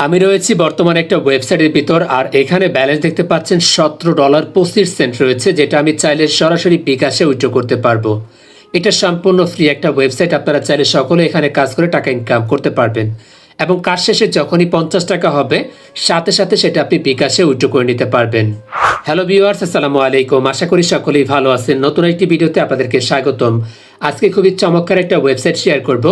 আমি রয়েছি বর্তমানে একটা ওয়েবসাইটের ভিতর, আর এখানে ব্যালেন্স দেখতে পাচ্ছেন $17.25 রয়েছে, যেটা আমি চাইলে সরাসরি বিকাশে উইথড্র করতে পারবো। এটা সম্পূর্ণ ফ্রি একটা ওয়েবসাইট, আপনারা চাইলে সকলে এখানে কাজ করে টাকা ইনকাম করতে পারবেন এবং কাজ শেষে যখনই 50 টাকা হবে সাথে সাথে সেটা আপনি বিকাশে উইথড্র করে নিতে পারবেন। হ্যালো ভিউয়ার্স, আসসালামু আলাইকুম। আশা করি সকলেই ভালো আছেন। নতুন একটি ভিডিওতে আপনাদেরকে স্বাগতম। আজকে খুবই চমৎকার একটা ওয়েবসাইট শেয়ার করব,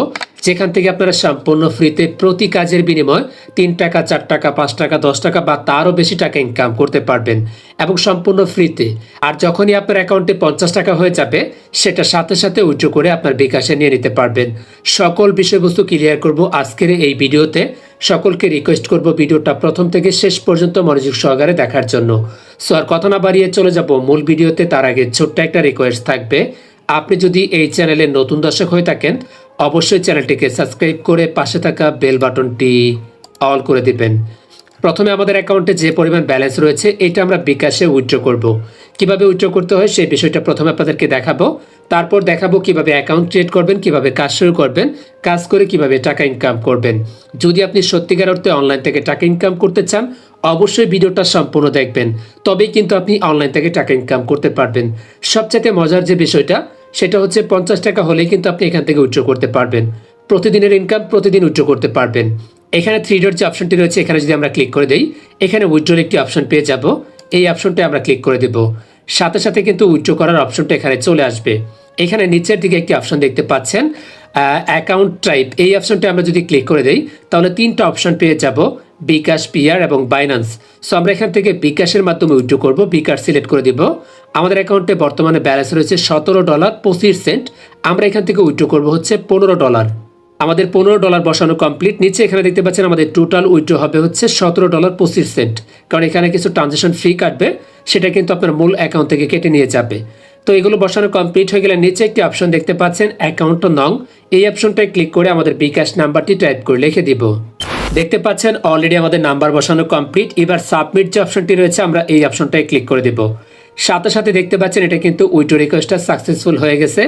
যেখান থেকে আপনারা সম্পূর্ণ ফ্রিতে প্রতি কাজের বিনিময়ে 3 টাকা, 4 টাকা, 5 টাকা, 10 টাকা বা তারও বেশি টাকা ইনকাম করতে পারবেন এবং সম্পূর্ণ ফ্রিতে। আর যখনই আপনার অ্যাকাউন্টে 50 টাকা হয়ে যাবে সেটা সাথে সাথে উইথড্র করে আপনার বিকাশে নিয়ে নিতে পারবেন। সকল বিষয়বস্তু ক্লিয়ার করব আজকের এই ভিডিওতে। সকলকে রিকোয়েস্ট করব ভিডিওটা প্রথম থেকে শেষ পর্যন্ত মনোযোগ সহকারে দেখার জন্য। সো আর কথা না বাড়িয়ে চলে যাব মূল ভিডিওতে। তার আগে ছোট্ট একটা রিকোয়েস্ট থাকবে, আপনি যদি এই চ্যানেলের নতুন দর্শক হয়ে থাকেন অবশ্যই চ্যানেলটিকে সাবস্ক্রাইব করে পাশে থাকা বেল বাটনটি অল করে দিবেন। প্রথমে আমাদের অ্যাকাউন্টে যে পরিমাণ ব্যালেন্স রয়েছে এটা আমরা বিকাশে উইথড্র করব। কিভাবে উইথড্র করতে হয় সেই বিষয়টা প্রথমে আপনাদেরকে দেখাবো, তারপর দেখাবো কিভাবে অ্যাকাউন্ট ক্রিয়েট করবেন, কিভাবে কাজ শুরু করবেন, কাজ করে কিভাবে টাকা ইনকাম করবেন। যদি আপনি সত্যিকার অর্থে অনলাইন থেকে টাকা ইনকাম করতে চান অবশ্যই ভিডিওটা সম্পূর্ণ দেখবেন, তবেই কিন্তু আপনি অনলাইন থেকে টাকা ইনকাম করতে পারবেন। সবচেয়ে মজার যে বিষয়টা সেটা হচ্ছে 50 টাকা হলেই কিন্তু আপনি এখান থেকে উইথড্র করতে পারবেন। প্রতিদিনের ইনকাম প্রতিদিন উইথড্র করতে পারবেন। এখানে 3 ডট যে অপশনটি রয়েছে এখানে যদি আমরা ক্লিক করে দেই এখানে উইথড্রর একটি অপশন পেয়ে যাব। এই অপশনটা আমরা ক্লিক করে দেব, সাথে সাথে কিন্তু উইথড্র করার অপশনটা এখানে চলে আসবে। এখানে নিচের দিকে একটি অপশন দেখতে পাচ্ছেন অ্যাকাউন্ট টাইপ। এই অপশনটা আমরা যদি ক্লিক করে দেই তাহলে 3টা অপশন পেয়ে যাব, বিকাশ, পিআর এবং বাইন্যান্স। সো আমরা এখান থেকে বিকাশের মাধ্যমে উইথড্র করব। বিকাশ সিলেক্ট করে দিব। আমাদের অ্যাকাউন্টে বর্তমানে ব্যালেন্স রয়েছে $17.25। আমরা এখান থেকে উইথড্র করব হচ্ছে $15। আমাদের $15 বসানো কমপ্লিট। নিচে এখানে দেখতে পাচ্ছেন আমাদের টোটাল উইথড্র হবে হচ্ছে $17.25, কারণ এখানে কিছু ট্রানজাকশন ফি কাটবে, সেটা কিন্তু আপনার মূল অ্যাকাউন্ট থেকে কেটে নিয়ে যাবে। তো এগুলো বসানো কমপ্লিট হয়ে গেলে নিচে একটি অপশন দেখতে পাচ্ছেন অ্যাকাউন্ট নং। এই অপশনটায় ক্লিক করে আমাদের বিকাশ নাম্বারটি টাইপ করে লিখে দিব। দেখতে পাচ্ছেন অলরেডি আমাদের নাম্বার বসানো কমপ্লিট। এবার সাবমিট যে অপশনটি রয়েছে আমরা এই অপশনটায় ক্লিক করে দেব। সাথে সাথে দেখতে পাচ্ছেন এটা কিন্তু উইথড্র রিকোয়েস্টটা সাকসেসফুল হয়ে গেছে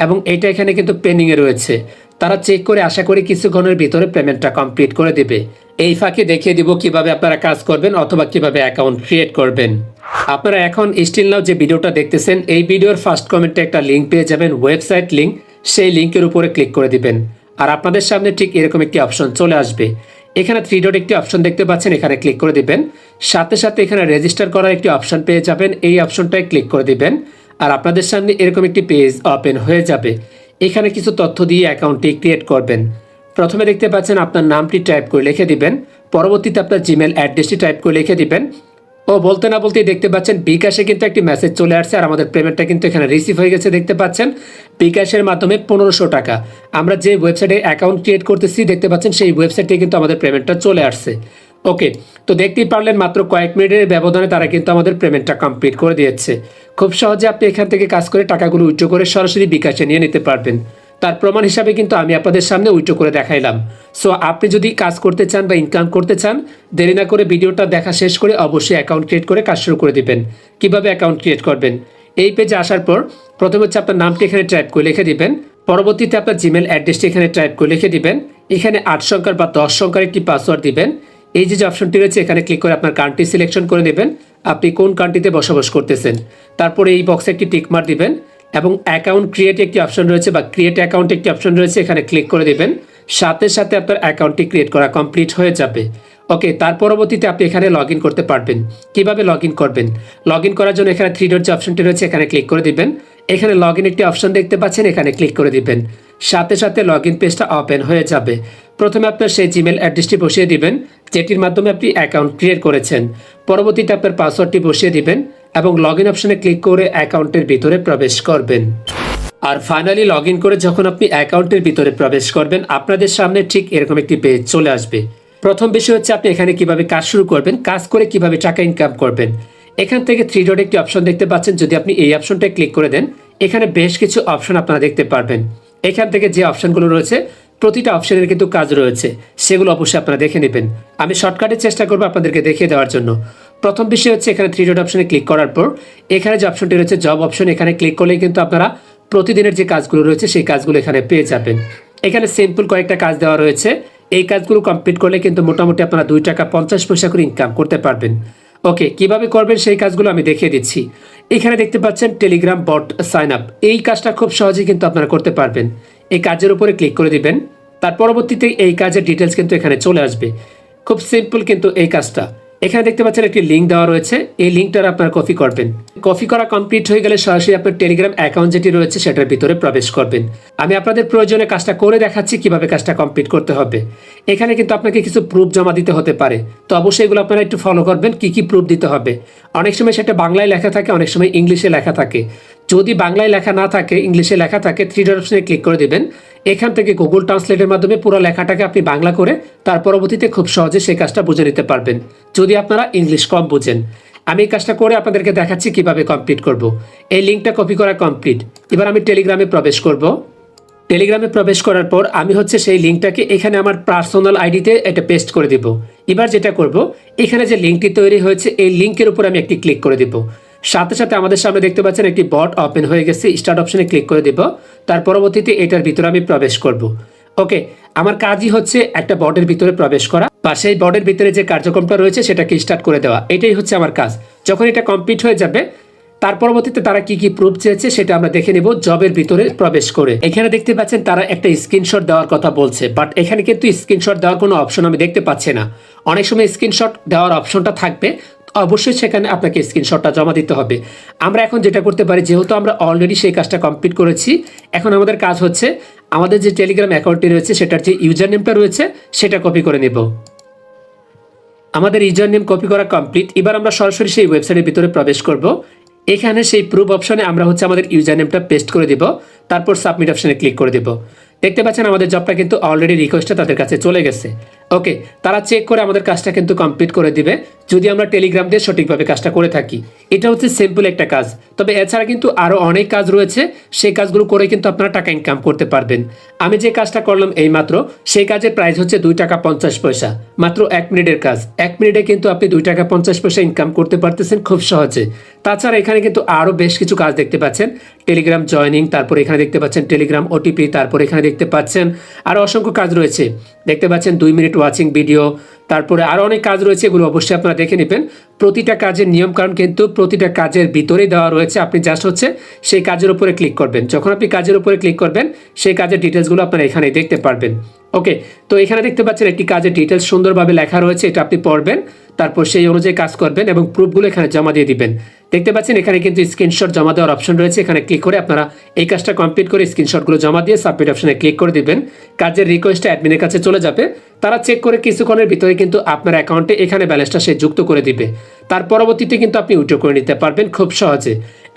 এবং এটা এখানে কিন্তু পেন্ডিংয়ে রয়েছে। তারা চেক করে আশা করি কিছুক্ষণের ভিতরে পেমেন্টটা কমপ্লিট করে দেবে। এই ফাঁকে দেখিয়ে দিব কিভাবে আপনারা কাজ করবেন অথবা কিভাবে অ্যাকাউন্ট ক্রিয়েট করবেন। আপনারা এখন স্টিল নাও যে ভিডিওটা দেখতেছেন এই ভিডিওর ফার্স্ট কমেন্টে একটা লিঙ্ক পেয়ে যাবেন, ওয়েবসাইট লিঙ্ক। সেই লিঙ্কের উপরে ক্লিক করে দিবেন আর আপনাদের সামনে ঠিক এরকম একটি অপশন চলে আসবে। এখানে 3 ডট একটি অপশন দেখতে পাচ্ছেন, এখানে ক্লিক করে দিবেন। সাথে সাথে এখানে রেজিস্টার করার একটি অপশন পেয়ে যাবেন, এই অপশনটায় ক্লিক করে দিবেন আর আপনাদের সামনে এরকম একটি পেজ ওপেন হয়ে যাবে। এখানে কিছু তথ্য দিয়ে অ্যাকাউন্টটি ক্রিয়েট করবেন। প্রথমে দেখতে পাচ্ছেন আপনার নামটি টাইপ করে লিখে দিবেন, পরবর্তীতে আপনার জিমেল অ্যাড্রেসটি টাইপ করে লিখে দিবেন। ও বলতে না বলতেই দেখতে পাচ্ছেন বিকাশে কিন্তু একটি মেসেজ চলে আসছে আর আমাদের পেমেন্টটা কিন্তু এখানে রিসিভ হয়ে গেছে। দেখতে পাচ্ছেন বিকাশের মাধ্যমে 1500 টাকা। আমরা যে ওয়েবসাইটে অ্যাকাউন্ট ক্রিয়েট করতেছি দেখতে পাচ্ছেন সেই ওয়েবসাইটে কিন্তু আমাদের পেমেন্টটা চলে আসছে। ওকে, তো দেখতেই পারলেন মাত্র কয়েক মিনিটের ব্যবধানে তারা কিন্তু আমাদের পেমেন্টটা কমপ্লিট করে দিয়েছে। খুব সহজে আপনি এখান থেকে কাজ করে টাকাগুলো উইথড্র করে সরাসরি বিকাশে নিয়ে নিতে পারবেন। তার প্রমাণ হিসাবে কিন্তু আমি আপনাদের সামনে উইথড্র করে দেখাইলাম। সো আপনি যদি কাজ করতে চান বা ইনকাম করতে চান দেরি না করে ভিডিওটা দেখা শেষ করে অবশ্যই অ্যাকাউন্ট ক্রিয়েট করে কাজ শুরু করে দিবেন। কিভাবে অ্যাকাউন্ট ক্রিয়েট করবেন, এই পেজে আসার পর প্রথমে হচ্ছে আপনার নামটি এখানে টাইপ করে লিখে দিবেন, পরবর্তীতে আপনার জিমেল অ্যাড্রেসটি এখানে টাইপ করে লিখে দিবেন। এখানে 8 সংখ্যার বা 10 সংখ্যার একটি পাসওয়ার্ড দিবেন। এই যে অপশনটি রয়েছে এখানে ক্লিক করে আপনার কান্ট্রি সিলেকশন করে নেবেন, আপনি কোন কান্ট্রিতে বসবাস করতেছেন। তারপরে এই বক্সে একটি টিক মার্ক দিবেন এবং অ্যাকাউন্ট ক্রিয়েট একটি অপশন রয়েছে বা ক্রিয়েট অ্যাকাউন্ট একটি অপশন রয়েছে, এখানে ক্লিক করে দিবেন। সাথে সাথে আপনার অ্যাকাউন্টটি ক্রিয়েট করা কমপ্লিট হয়ে যাবে। ওকে, তার পরবর্তীতে আপনি এখানে লগ ইন করতে পারবেন। কিভাবে লগ ইন করবেন, লগ ইন করার জন্য এখানে 3 ডট যে অপশনটি রয়েছে এখানে ক্লিক করে দিবেন। এখানে লগ ইন একটি অপশন দেখতে পাচ্ছেন, এখানে ক্লিক করে দিবেন। সাথে সাথে লগ ইন পেজটা ওপেন হয়ে যাবে। প্রথমে আপনার সেই জিমেল অ্যাড্রেসটি বসিয়ে দিবেন যেটির মাধ্যমে আপনি অ্যাকাউন্ট ক্রিয়েট করেছেন। পরবর্তীতে আপনার পাসওয়ার্ডটি বসিয়ে দিবেন এবং লগ ইন অপশনে ক্লিক করে অ্যাকাউন্টের ভিতরে প্রবেশ করবেন। আর ফাইনালি লগ ইন করে যখন আপনি অ্যাকাউন্টের ভিতরে প্রবেশ করবেন আপনাদের সামনে ঠিক এরকম একটি পেজ চলে আসবে। প্রথম বিষয় হচ্ছে আপনি এখানে কিভাবে কাজ শুরু করবেন, কাজ করে কিভাবে টাকা ইনকাম করবেন। এখান থেকে 3 ডট একটি অপশন দেখতে পাচ্ছেন, যদি আপনি এই অপশনটায় ক্লিক করে দেন এখানে বেশ কিছু অপশন আপনারা দেখতে পারবেন। এখান থেকে যে অপশনগুলো রয়েছে প্রতিটা অপশনের কিন্তু কাজ রয়েছে, সেগুলো অবশ্যই আপনারা দেখে নেবেন। আমি শর্টকাটের চেষ্টা করবো আপনাদেরকে দেখিয়ে দেওয়ার জন্য। প্রথম বিষয় হচ্ছে এখানে 3 ডট অপশনে ক্লিক করার পর এখানে যে অপশনটি রয়েছে জব অপশন, এখানে ক্লিক করলেই কিন্তু আপনারা প্রতিদিনের যে কাজগুলো রয়েছে সেই কাজগুলো এখানে পেয়ে যাবেন। এখানে সিম্পল কয়েকটা কাজ দেওয়া রয়েছে, এই কাজগুলো কমপ্লিট করলে কিন্তু মোটামুটি আপনারা 2 টাকা 50 পয়সা করে ইনকাম করতে পারবেন। ওকে, কিভাবে করবেন সেই কাজগুলো আমি দেখিয়ে দিচ্ছি। এখানে দেখতে পাচ্ছেন টেলিগ্রাম বট সাইন আপ, এই কাজটা খুব সহজেই কিন্তু আপনারা করতে পারবেন। এই কাজের উপরে ক্লিক করে দিবেন, তার পরবর্তীতে এই কাজের ডিটেলস কিন্তু এখানে চলে আসবে। খুব সিম্পল কিন্তু এই কাজটা। এখানে দেখতে পাচ্ছেন একটি লিঙ্ক দেওয়া রয়েছে, এই লিঙ্কটা আপনারা কপি করবেন। কপি করা কমপ্লিট হয়ে গেলে সরাসরি আপনার টেলিগ্রাম অ্যাকাউন্ট যেটি রয়েছে সেটার ভিতরে প্রবেশ করবেন। আমি আপনাদের প্রয়োজনে কাজটা করে দেখাচ্ছি কিভাবে কাজটা কমপ্লিট করতে হবে। এখানে কিন্তু আপনাকে কিছু প্রুফ জমা দিতে হতে পারে, তো অবশ্যই এগুলো আপনারা একটু ফলো করবেন কি কি প্রুফ দিতে হবে। অনেক সময় সেটা বাংলায় লেখা থাকে, অনেক সময় ইংলিশে লেখা থাকে। যদি বাংলায় লেখা না থাকে, ইংলিশে লেখা থাকে, 3 ডট অপশনে ক্লিক করে দিবেন। এখান থেকে গুগল ট্রান্সলেটের মাধ্যমে পুরো লেখাটাকে আপনি বাংলা করে তার পরবর্তীতে খুব সহজে সেই কাজটা বুঝে নিতে পারবেন, যদি আপনারা ইংলিশ কম বুঝেন। আমি এই কাজটা করে আপনাদেরকে দেখাচ্ছি কিভাবে কমপ্লিট করব। এই লিঙ্কটা কপি করা কমপ্লিট। এবার আমি টেলিগ্রামে প্রবেশ করব। টেলিগ্রামে প্রবেশ করার পর আমি হচ্ছে সেই লিঙ্কটাকে এখানে আমার পার্সোনাল আইডিতে এটা পেস্ট করে দিব। এবার যেটা করব, এখানে যে লিঙ্কটি তৈরি হয়েছে এই লিঙ্কের উপর আমি একটি ক্লিক করে দিব। সাথে সাথে আমাদের সামনে দেখতে পাচ্ছেন একটি বট ওপেন হয়ে গেছে। স্টার্ট অপশনে ক্লিক করে দেব, তার পরবর্তীতে এটার ভিতরে আমি প্রবেশ করব। ওকে, আমার কাজই হচ্ছে একটা বটের ভিতরে প্রবেশ করা বা সেই বটের ভিতরে যে কার্যক্রমটা রয়েছে সেটাকে স্টার্ট করে দেওয়া, এটাই হচ্ছে আমার কাজ। যখন এটা কমপ্লিট হয়ে যাবে তার পরবর্তীতে তারা কি কি প্রুফ চেয়েছে সেটা আমরা দেখে নেব জবের ভিতরে প্রবেশ করে। এখানে দেখতে পাচ্ছেন তারা একটা স্ক্রিনশট দেওয়ার কথা বলছে, বাট এখানে কিন্তু স্ক্রিনশট দেওয়ার কোনো অপশন আমি দেখতে পাচ্ছি না। অনেক সময় স্ক্রিনশট দেওয়ার অপশনটা থাকবে, অবশ্যই সেখানে আপনাকে স্ক্রিনশটটা জমা দিতে হবে। আমরা এখন যেটা করতে পারি, যেহেতু আমরা অলরেডি সেই কাজটা কমপ্লিট করেছি, এখন আমাদের কাজ হচ্ছে আমাদের যে টেলিগ্রাম অ্যাকাউন্টটি রয়েছে সেটার যে ইউজার নেমটা রয়েছে সেটা কপি করে নেব। আমাদের ইউজার নেম কপি করা কমপ্লিট। এবার আমরা সরাসরি সেই ওয়েবসাইটের ভিতরে প্রবেশ করব। এখানে সেই প্রুফ অপশনে আমরা হচ্ছে আমাদের ইউজার নেমটা পেস্ট করে দিব, তারপর সাবমিট অপশনে ক্লিক করে দেব। দেখতে পাচ্ছেন আমাদের জবটা কিন্তু অলরেডি রিকোয়েস্টটা তাদের কাছে চলে গেছে। ওকে, তারা চেক করে আমাদের কাজটা কিন্তু কমপ্লিট করে দিবে যদি আমরা টেলিগ্রাম দিয়ে সঠিকভাবে কাজটা করে থাকি। এটা হচ্ছে সিম্পল একটা কাজ, তবে এছাড়া কিন্তু আরও অনেক কাজ রয়েছে, সেই কাজগুলো করে কিন্তু আপনারা টাকা ইনকাম করতে পারবেন। আমি যে কাজটা করলাম এই মাত্র, সেই কাজের প্রাইস হচ্ছে 2 টাকা 50 পয়সা, মাত্র 1 মিনিটের কাজ। 1 মিনিটে কিন্তু আপনি 2 টাকা 50 পয়সা ইনকাম করতে পারতেছেন খুব সহজে। তাছাড়া এখানে কিন্তু আরও বেশ কিছু কাজ দেখতে পাচ্ছেন, টেলিগ্রাম জয়নিং, তারপর এখানে দেখতে পাচ্ছেন টেলিগ্রাম ওটিপি, তারপর এখানে দেখতে পাচ্ছেন আরও অসংখ্য কাজ রয়েছে। দেখতে পাচ্ছেন 2 মিনিট ওয়াচিং ভিডিও, তারপরে আরও অনেক কাজ রয়েছে, এগুলো অবশ্যই আপনারা দেখে নেবেন। প্রতিটা কাজের নিয়মকানুন কিন্তু প্রতিটা কাজের ভিতরেই দেওয়া রয়েছে। আপনি জাস্ট হচ্ছে সেই কাজের উপরে ক্লিক করবেন। যখন আপনি কাজের উপরে ক্লিক করবেন সেই কাজের ডিটেলসগুলো আপনারা এখানে দেখতে পারবেন। ওকে, তো এখানে দেখতে পাচ্ছেন একটি কাজের ডিটেলস সুন্দরভাবে লেখা রয়েছে, এটা আপনি পড়বেন, তারপর সেই অনুযায়ী কাজ করবেন এবং প্রুফগুলো এখানে জমা দিয়ে দিবেন। দেখতে পাচ্ছেন এখানে কিন্তু স্ক্রিনশট জমা দেওয়ার অপশন রয়েছে, এখানে ক্লিক করে আপনারা এই কাজটা কমপ্লিট করে স্ক্রিনশটগুলো জমা দিয়ে সাবমিট অপশনে ক্লিক করে দিবেন। কাজের রিকোয়েস্টটা অ্যাডমিনের কাছে চলে যাবে, তারা চেক করে কিছুক্ষণের ভিতরে কিন্তু আপনার অ্যাকাউন্টে এখানে ব্যালেন্সটা সে যুক্ত করে দিবে। তার পরবর্তীতে কিন্তু আপনি উইথড্র করে নিতে পারবেন খুব সহজে।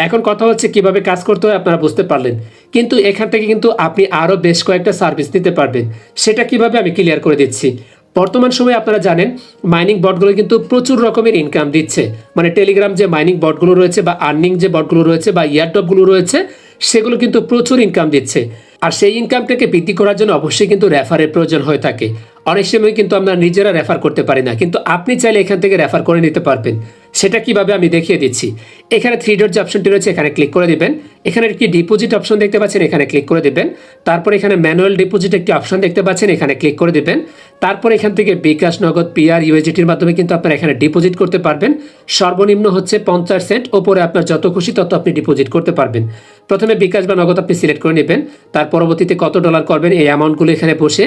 এখন কথা হচ্ছে কিভাবে কাজ করতে হয় আপনারা বুঝতে পারলেন, কিন্তু এখান থেকে কিন্তু আপনি আরও বেশ কয়েকটা সার্ভিস নিতে পারবেন। সেটা কিভাবে আমি ক্লিয়ার করে দিচ্ছি। বর্তমান সময়ে আপনারা জানেন মাইনিং বটগুলো কিন্তু প্রচুর রকমের ইনকাম দিচ্ছে, মানে টেলিগ্রাম যে মাইনিং বটগুলো রয়েছে বা আর্নিং যে বটগুলো রয়েছে বা ইয়ারড্রপগুলো রয়েছে সেগুলো কিন্তু প্রচুর ইনকাম দিচ্ছে। আর সেই ইনকামটাকে বৃদ্ধি করার জন্য অবশ্যই কিন্তু রেফারের প্রয়োজন হয়ে থাকে। অনেক সময় কিন্তু আমরা নিজেরা রেফার করতে পারি না, কিন্তু আপনি চাইলে এখান থেকে রেফার করে নিতে পারবেন। সেটা কিভাবে আমি দেখিয়ে দিচ্ছি। এখানে 3 ডট যে অপশনটি রয়েছে এখানে ক্লিক করে দিবেন। এখানে একটি ডিপোজিট অপশন দেখতে পাচ্ছেন, এখানে ক্লিক করে দিবেন। তারপর এখানে ম্যানুয়াল ডিপোজিট একটি অপশন দেখতে পাচ্ছেন, এখানে ক্লিক করে দিবেন। তারপর এখান থেকে বিকাশ, নগদ, পিআর, ইউএসডিটির মাধ্যমে কিন্তু আপনারা এখানে ডিপোজিট করতে পারবেন। সর্বনিম্ন হচ্ছে 50 সেন্ট, ওপরে আপনার যত খুশি তত আপনি ডিপোজিট করতে পারবেন। প্রথমে বিকাশ বা নগদ আপনি সিলেক্ট করে নেবেন, তার পরবর্তীতে কত ডলার করবেন এই অ্যামাউন্টগুলো এখানে বসে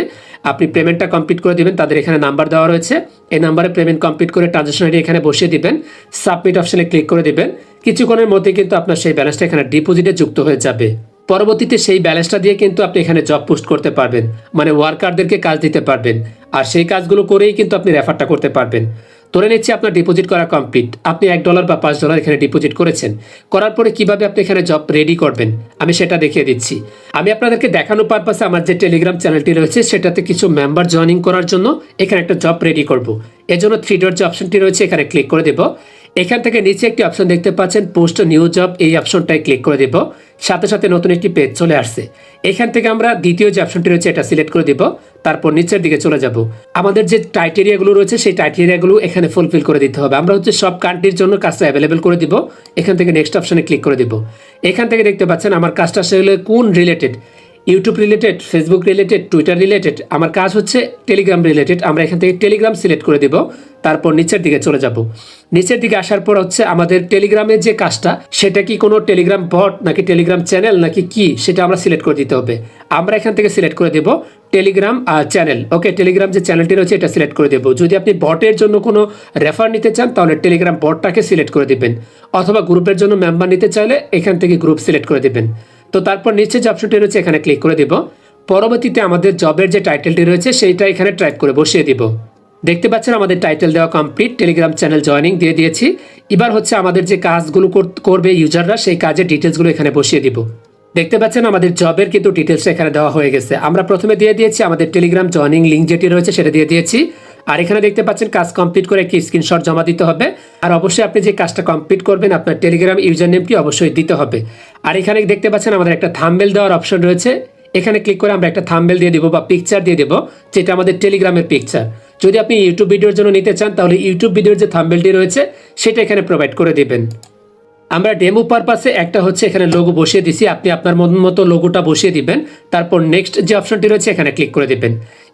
আপনি পেমেন্টটা কমপ্লিট করে দিবেন। তাদের এখানে নাম্বার দেওয়া রয়েছে, এই নাম্বারে পেমেন্ট কমপ্লিট করে ট্রানজাকশন আইডি এখানে বসিয়ে দিবেন, সাবমিট অপশনে ক্লিক করে দিবেন। কিছুক্ষণের মধ্যে কিন্তু আপনার সেই ব্যালেন্সটা এখানে ডিপোজিটে যুক্ত হয়ে যাবে। পরবর্তীতে সেই ব্যালেন্সটা দিয়ে কিন্তু আপনি এখানে জব পোস্ট করতে পারবেন, মানে ওয়ার্কারদেরকে কাজ দিতে পারবেন। আর সেই কাজগুলো করেই কিন্তু আপনি রেফারটা করতে পারবেন। ধরে নিচ্ছি আপনার ডিপোজিট করা কমপ্লিট, আপনি $1 বা $5 এখানে ডিপোজিট করেছেন। করার পরে কিভাবে আপনি এখানে জব রেডি করবেন আমি সেটা দেখিয়ে দিচ্ছি। আমি আপনাদেরকে দেখানোর পারপাসে আমার যে টেলিগ্রাম চ্যানেলটি রয়েছে সেটাতে কিছু মেম্বার জয়েনিং করার জন্য এখানে একটা জব রেডি করব। এজন্য 3 ডট যে অপশনটি রয়েছে এখানে ক্লিক করে দেব। এখান থেকে নিচে একটি অপশন দেখতে পাচ্ছেন পোস্ট নিউ জব, এই অপশনটায় ক্লিক করে দেব। সাথে সাথে নতুন একটি পেজ চলে আসছে। এখান থেকে আমরা দ্বিতীয় যে অপশনটি রয়েছে এটা সিলেক্ট করে দিব, তারপর নিচের দিকে চলে যাব। আমাদের যে ক্রাইটেরিয়াগুলো রয়েছে সেই ক্রাইটেরিয়াগুলো এখানে ফুলফিল করে দিতে হবে। আমরা হচ্ছে সব কান্ট্রির জন্য কাজটা অ্যাভেলেবেল করে দিব। এখান থেকে নেক্সট অপশনে ক্লিক করে দিব। এখান থেকে দেখতে পাচ্ছেন আমার কাজটা আসলে কোন related YouTube related, Facebook related, Twitter related, আমার কাজ হচ্ছে টেলিগ্রাম রিলেটেড। আমরা এখান থেকে টেলিগ্রাম সিলেক্ট করে দেব, তারপর নিচের দিকে চলে যাব। নিচের দিকে আসার পর হচ্ছে আমাদের টেলিগ্রামের যে কাজটা, সেটা কি কোনো টেলিগ্রাম বট নাকি টেলিগ্রাম চ্যানেল নাকি কি, সেটা আমরা সিলেক্ট করে দিতে হবে। আমরা এখান থেকে সিলেক্ট করে দেব টেলিগ্রাম চ্যানেল। ওকে, টেলিগ্রাম যে চ্যানেলটি রয়েছে এটা সিলেক্ট করে দেব। যদি আপনি বটের জন্য কোনো রেফার নিতে চান তাহলে টেলিগ্রাম বটটাকে সিলেক্ট করে দিবেন, অথবা গ্রুপের জন্য মেম্বার নিতে চাইলে এখান থেকে গ্রুপ সিলেক্ট করে দিবেন। তো তারপর নিচে যে অপশনটি রয়েছে এখানে ক্লিক করে দিব। পরবর্তীতে আমাদের জবের যে টাইটেলটি রয়েছে সেইটা এখানে টাইপ করে বসিয়ে দিব। দেখতে পাচ্ছেন আমাদের টাইটেল দেওয়া কমপ্লিট, টেলিগ্রাম চ্যানেল জয়েনিং দিয়ে দিয়েছি। এবার হচ্ছে আমাদের যে কাজগুলো করবে ইউজাররা, সেই কাজের ডিটেলসগুলো এখানে বসিয়ে দিব। দেখতে পাচ্ছেন আমাদের জবের কিন্তু ডিটেলসটা এখানে দেওয়া হয়ে গেছে। আমরা প্রথমে দিয়ে দিয়েছি আমাদের টেলিগ্রাম জয়েনিং লিঙ্ক যেটি রয়েছে সেটা দিয়ে দিয়েছি। আর এখানে দেখতে পাচ্ছেন কাজ কমপ্লিট করে একটি স্ক্রিনশট জমা দিতে হবে। আর অবশ্যই আপনি যে কাজটা কমপ্লিট করবেন আপনার টেলিগ্রাম ইউজার নেমটি অবশ্যই দিতে হবে। আর এখানে দেখতে পাচ্ছেন আমাদের একটা থাম্বনেল দেওয়ার অপশন রয়েছে, এখানে ক্লিক করে আমরা একটা থাম্বনেল দিয়ে দেবো বা পিকচার দিয়ে দেবো, যেটা আমাদের টেলিগ্রামের পিকচার। যদি আপনি ইউটিউব ভিডিওর জন্য নিতে চান তাহলে ইউটিউব ভিডিওর যে থাম্বনেলটি রয়েছে সেটা এখানে প্রোভাইড করে দিবেন। আমরা ডেমো পারপাসে একটা হচ্ছে এখানে লোগো বসিয়ে দিছি, আপনি আপনার মন মতো লোগোটা বসিয়ে দিবেন। তারপর নেক্সট যে অপশনটি রয়েছে এখানে ক্লিক করে দিবেন।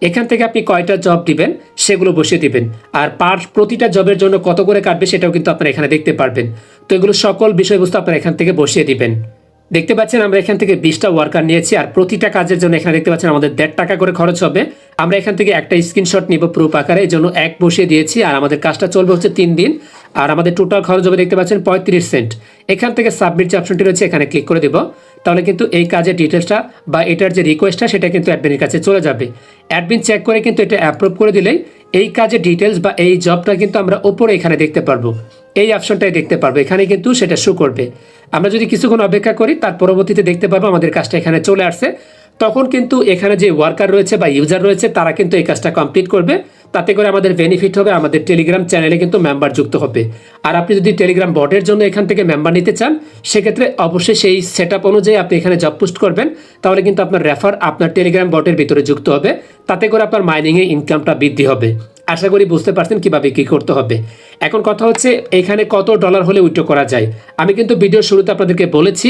এখান থেকে আপনি কয়টা জব দিবেন সেগুলো বসিয়ে দিবেন। আর প্রতিটা জবের জন্য কত করে কাটবে সেটাও কিন্তু আপনারা এখানে দেখতে পারবেন। তো এগুলো সকল বিষয়বস্তু আপনারা এখান থেকে বসিয়ে দিবেন। দেখতে পাচ্ছেন আমরা এখান থেকে 20টা ওয়ার্কার নিয়েছি, আর প্রতিটা কাজের জন্য এখানে দেখতে পাচ্ছেন আমাদের 1.5 টাকা করে খরচ হবে। আমরা এখান থেকে একটা স্ক্রিনশট নিব প্রুফ আকারে, এই জন্য 1 বসিয়ে দিয়েছি। আর আমাদের কাজটা চলবে হচ্ছে 3 দিন, আর আমাদের টোটাল খরচ হবে দেখতে পাচ্ছেন 35 সেন্ট। এখান থেকে সাবমিট যে অপশনটি রয়েছে এখানে ক্লিক করে দেব। তাহলে কিন্তু এই কাজের ডিটেলসটা বা এটার যে রিকোয়েস্টটা সেটা কিন্তু অ্যাডমিনের কাছে চলে যাবে। অ্যাডমিন চেক করে কিন্তু এটা অ্যাপ্রুভ করে দিলেই এই কাজের ডিটেলস বা এই জবটা কিন্তু আমরা ওপরে এখানে দেখতে পারবো, এই অপশনটাই দেখতে পারবো, এখানে কিন্তু সেটা শো করবে। আমরা যদি কিছুক্ষণ অপেক্ষা করি তার পরবর্তীতে দেখতে পারবো আমাদের কাজটা এখানে চলে আসছে। তখন কিন্তু এখানে যে ওয়ার্কার রয়েছে বা ইউজার রয়েছে তারা কিন্তু এই কাজটা কমপ্লিট করবে, তাতে করে আমাদের বেনিফিট হবে, আমাদের টেলিগ্রাম চ্যানেলে কিন্তু মেম্বার যুক্ত হবে। আর আপনি যদি টেলিগ্রাম বটের জন্য এখান থেকে মেম্বার নিতে চান সেক্ষেত্রে অবশ্যই সেই সেটআপ অনুযায়ী আপনি এখানে জব পোস্ট করবেন, তাহলে কিন্তু আপনার রেফার আপনার টেলিগ্রাম বটের ভিতরে যুক্ত হবে, তাতে করে আপনার মাইনিংয়ে ইনকামটা বৃদ্ধি হবে। আশা করি বুঝতে পারছেন কিভাবে কি করতে হবে। এখন কথা হচ্ছে এখানে কত ডলার হলে উইথড্র করা যায়। আমি কিন্তু ভিডিওর শুরুতে আপনাদেরকে বলেছি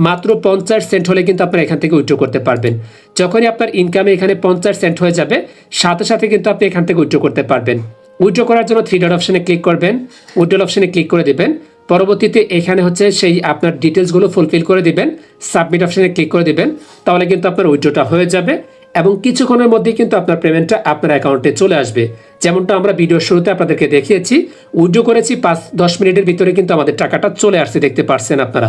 মাত্র 50 সেন্ট হলে কিন্তু আপনারা এখান থেকে উইথড্র করতে পারবেন। যখনই আপনার ইনকামে এখানে 50 সেন্ট হয়ে যাবে সাথে সাথে কিন্তু আপনি এখান থেকে উইথড্র করতে পারবেন। উইথড্র করার জন্য 3 ডট অপশনে ক্লিক করবেন, উইথড্র অপশনে ক্লিক করে দেবেন। পরবর্তীতে এখানে হচ্ছে সেই আপনার ডিটেলসগুলো ফুলফিল করে দিবেন, সাবমিট অপশনে ক্লিক করে দিবেন, তাহলে কিন্তু আপনার উইথড্রটা হয়ে যাবে এবং কিছুক্ষণের মধ্যেই কিন্তু আপনার পেমেন্টটা আপনার অ্যাকাউন্টে চলে আসবে। যেমনটা আমরা ভিডিওর শুরুতে আপনাদেরকে দেখিয়েছি, উইথড্র করেছি 5-10 মিনিটের ভিতরে কিন্তু আমাদের টাকাটা চলে আসছে, দেখতে পারছেন আপনারা।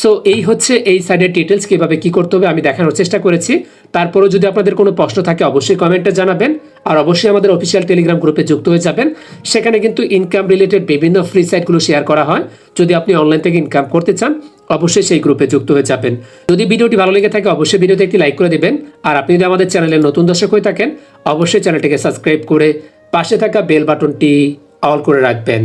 সো এই হচ্ছে এই সাইডের ডিটেলস, কীভাবে কী করতে হবে আমি দেখানোর চেষ্টা করেছি। তারপরেও যদি আপনাদের কোনো প্রশ্ন থাকে অবশ্যই কমেন্টে জানাবেন, আর অবশ্যই আমাদের অফিসিয়াল টেলিগ্রাম গ্রুপে যুক্ত হয়ে যাবেন। সেখানে কিন্তু ইনকাম রিলেটেড বিভিন্ন ফ্রি সাইটগুলো শেয়ার করা হয়, যদি আপনি অনলাইন থেকে ইনকাম করতে চান অবশ্যই সেই গ্রুপে যুক্ত হয়ে যাবেন। যদি ভিডিওটি ভালো লেগে থাকে অবশ্যই ভিডিওতে একটি লাইক করে দেবেন, আর আপনি যদি আমাদের চ্যানেলের নতুন দর্শক হয়ে থাকেন অবশ্যই চ্যানেলটিকে সাবস্ক্রাইব করে পাশে থাকা বেল বাটনটি অল করে রাখবেন।